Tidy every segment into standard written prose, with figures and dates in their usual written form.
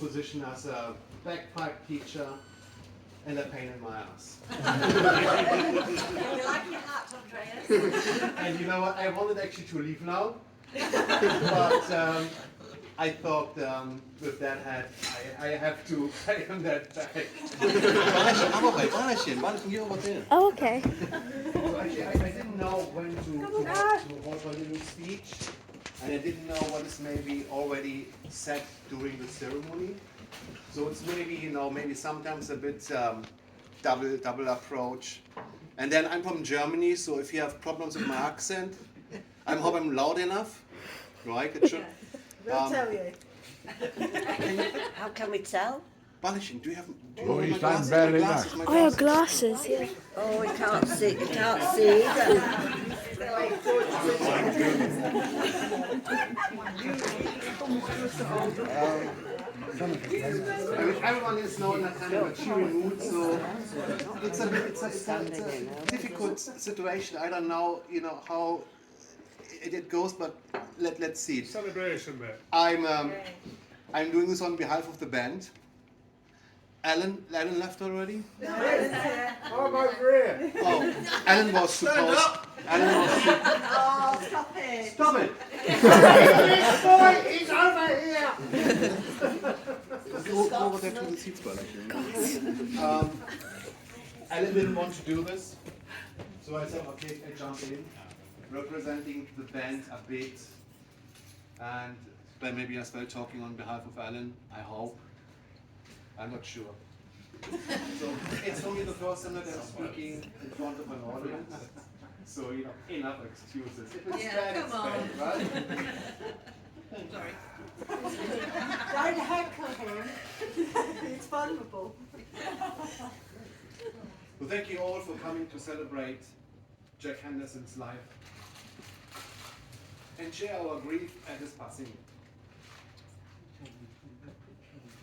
position as a bagpipe teacher and a pain in my ass. We like your hat, Andreas. And you know what? I wanted actually to leave now, but I thought with that hat, I have to pay him that back. Oh, okay. So actually, I didn't know when to hold a little speech, and I didn't know what is maybe already said during the ceremony. So it's maybe, maybe sometimes a bit double approach. And then I'm from Germany, so if you have problems with my accent, I hope I'm loud enough, right? It should. We'll tell you. How can we tell? Balashing, do you have? Oh, you stand barely enough. Oh, your glasses, yeah. Oh, we can't see. You can't see either. I mean, everyone is now in a kind of a cheery mood, so it's a difficult situation. I don't know, how it goes, but let's see. Celebration, mate. I'm doing this on behalf of the band. Alan left already? No, yeah. Oh, I'm over here. Oh, Alan was supposed. Oh, stop it. Stop it! This boy is over here. Go over there to the seats, Alan didn't want to do this, so I said, okay, I jump in, representing the band a bit, and then maybe as well talking on behalf of Alan, I hope. I'm not sure. So it's only the first time that I'm speaking in front of an audience. So enough excuses. If it's bad, it's bad, right? Sorry. Don't heckle him. He's vulnerable. Well, thank you all for coming to celebrate Jack Henderson's life and share our grief at his passing.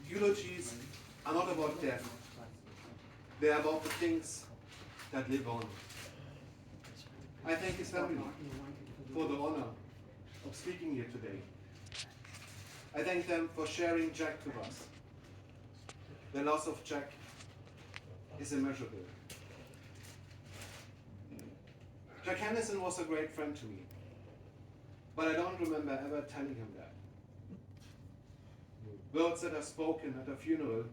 Eulogies are not about death. They are about the things that live on. I thank his family for the honor of speaking here today. I thank them for sharing Jack with us. The loss of Jack is immeasurable. Jack Henderson was a great friend to me, but I don't remember ever telling him that. Words that are spoken at a funeral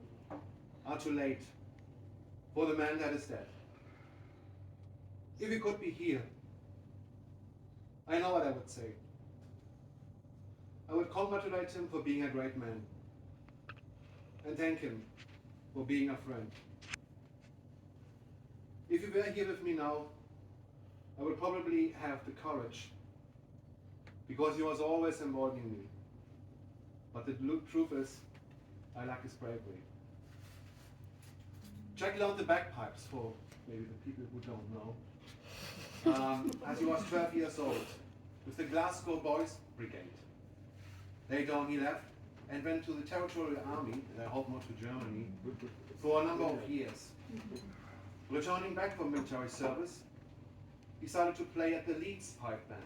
are too late for the man that is dead. If he could be here, I know what I would say. I would congratulate him for being a great man and thank him for being a friend. If he were here with me now, I would probably have the courage, because he was always involving me. But the truth is, I like his bravery. Jack learned the bagpipes, for maybe the people who don't know, as he was 12 years old with the Glasgow Boys Brigade. Later on he left and went to the Territorial Army, and I hope not to Germany, for a number of years. Returning back from military service, he started to play at the Leeds Pipe Band,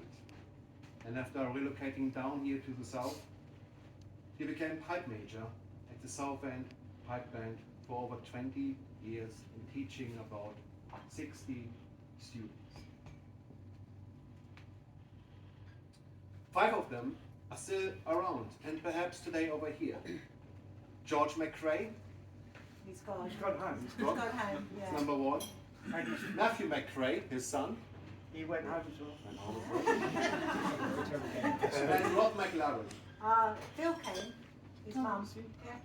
and after relocating down here to the south, he became pipe major at the South End Pipe Band for over 20 years and teaching about 60 students. 5 of them are still around, and perhaps today over here. George McRae. He's gone. He's gone home. He's gone. He's gone home, yeah. That's number 1. Matthew McRae, his son. He went home as well. And Rob McLaren. Phil came. His mum. Yeah.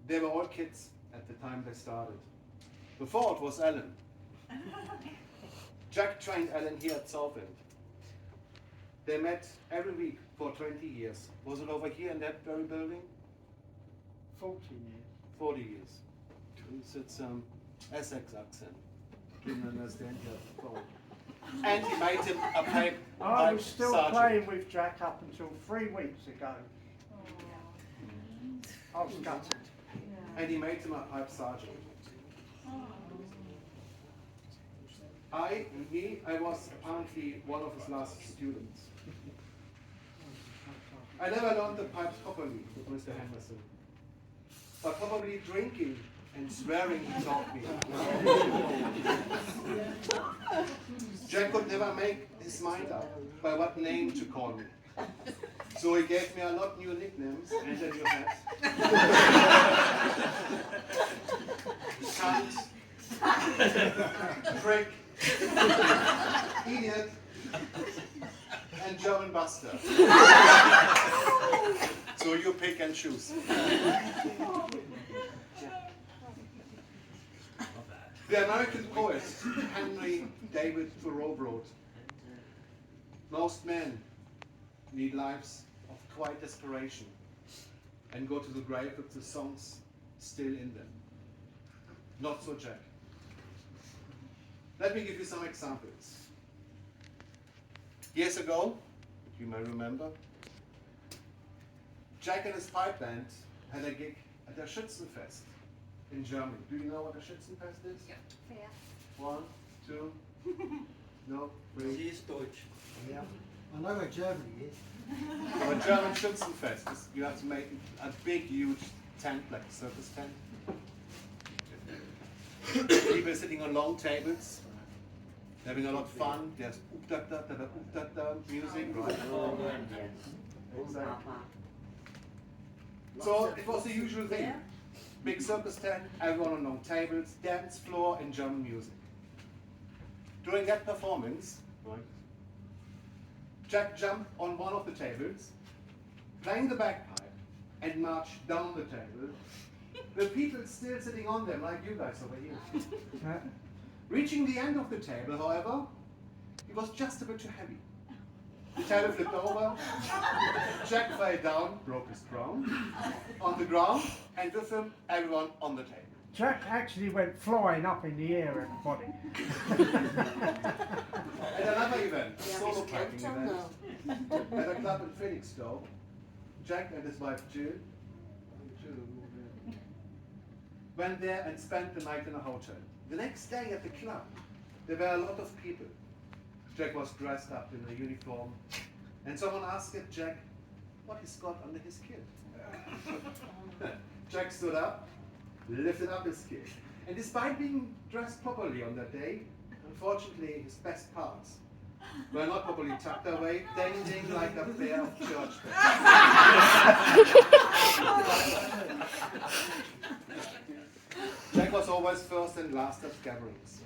They were all kids at the time they started. The fourth was Alan. Jack trained Alan here at Southend. They met every week for 20 years. Was it over here in that very building? 40 years. 40 years. It's Essex accent. Didn't understand your phone. And he made him a pipe I was still sergeant. playing with Jack up until 3 weeks ago. I was gutted. And he made him a pipe sergeant. I was apparently one of his last students. I never learned the pipes properly with Mr. Henderson. But probably drinking and swearing he taught me. Jack could never make his mind up by what name to call me. So he gave me a lot new nicknames and a new hat. Cunt, prick, idiot, and German bastard. So you pick and choose. The American poet Henry David Thoreau wrote, "Most men lead lives of quiet desperation and go to the grave with the songs still in them. Not so Jack. Let me give you some examples. Years ago, you may remember, Jack and his pipe band had a gig at the Schützenfest in Germany. Do you know what a Schützenfest is? Yeah. 1, 2, no, 3. Sie ist Deutsch. Yeah. I know where Germany is. So a German Schützenfest is you have to make a big, huge tent, like a circus tent. People sitting on long tables, having a lot of fun. There's music, right? Exactly. So it was the usual thing. Big circus tent, everyone on long tables, dance floor, and German music. During that performance, right, Jack jumped on one of the tables, playing the bagpipe, and marched down the table, with people still sitting on them, like you guys over here. Reaching the end of the table, however, he was just a bit too heavy. The table flipped over, Jack fell down, broke his crown, on the ground, and with him, everyone on the table. Jack actually went flying up in the air, everybody. At another event, a solo piping event, at a club in Felixstowe, Jack and his wife Jill went there and spent the night in a hotel. The next day at the club, there were a lot of people. Jack was dressed up in a uniform, and someone asked Jack what he's got under his kilt. Jack stood up, lifted up his kilt, and despite being dressed properly on that day, unfortunately his best parts were not properly tucked away, dangling like a pair of church bells. Jack was always first and last at gatherings.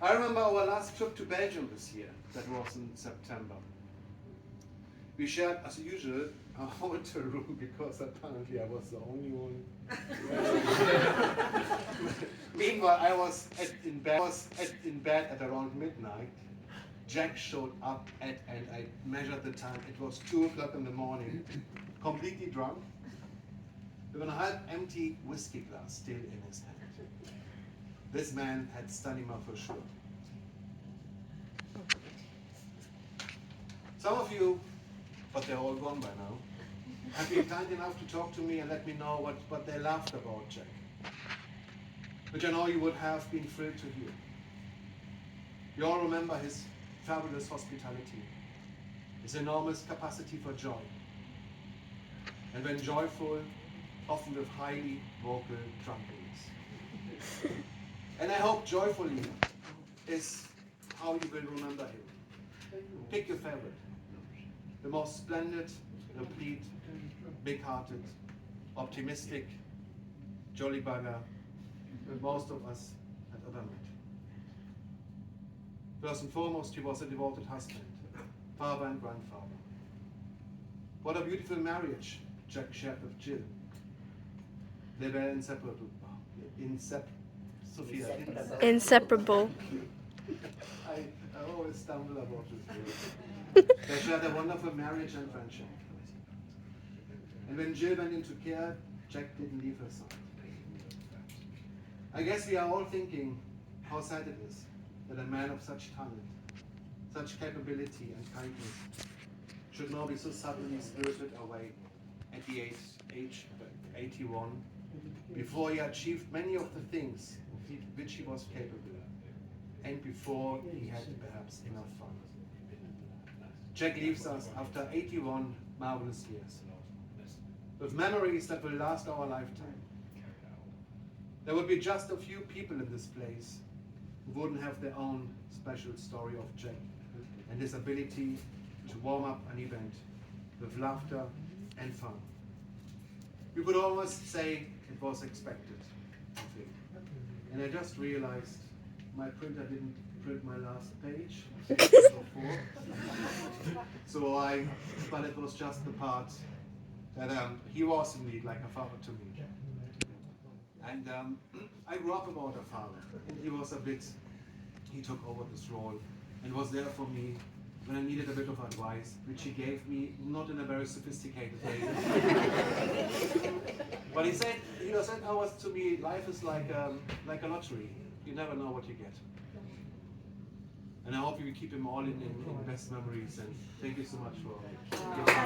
I remember our last trip to Belgium this year. That was in September. We shared, as usual, a hotel room because apparently I was the only one. Meanwhile, I was in bed at around midnight. Jack showed up and I measured the time. It was 2 o'clock in the morning, completely drunk, with a half-empty whiskey glass still in his hand. This man had stamina for sure. Some of you, but they're all gone by now, have been kind enough to talk to me and let me know what they loved about Jack, which I know you would have been thrilled to hear. You all remember his fabulous hospitality, his enormous capacity for joy, and when joyful, often with highly vocal trumpets. And I hope joyfully is how you will remember him. Pick your favorite. The most splendid, replete, big-hearted, optimistic, jolly bugger that most of us had ever met. First and foremost, he was a devoted husband, father and grandfather. What a beautiful marriage Jack shared with Jill. They were inseparable. Inseparable. I always stumble about this word. They shared a wonderful marriage and friendship. And when Jill went into care, Jack didn't leave her side. I guess we are all thinking how sad it is that a man of such talent, such capability and kindness should now be so suddenly spirited away at the age of 81, before he achieved many of the things which he was capable of, and before he had perhaps enough fun. Jack leaves us after 81 marvelous years. With memories that will last our lifetime. There would be just a few people in this place who wouldn't have their own special story of Jack and his ability to warm up an event with laughter and fun. You could almost say it was expected, I think. And I just realized my printer didn't print my last page, but it was just the part that he was indeed like a father to me. And I grew up without a father. He took over this role and was there for me when I needed a bit of advice, which he gave me not in a very sophisticated way. But he said to me, life is like a lottery. You never know what you get. And I hope you keep him all in best memories. And thank you so much for giving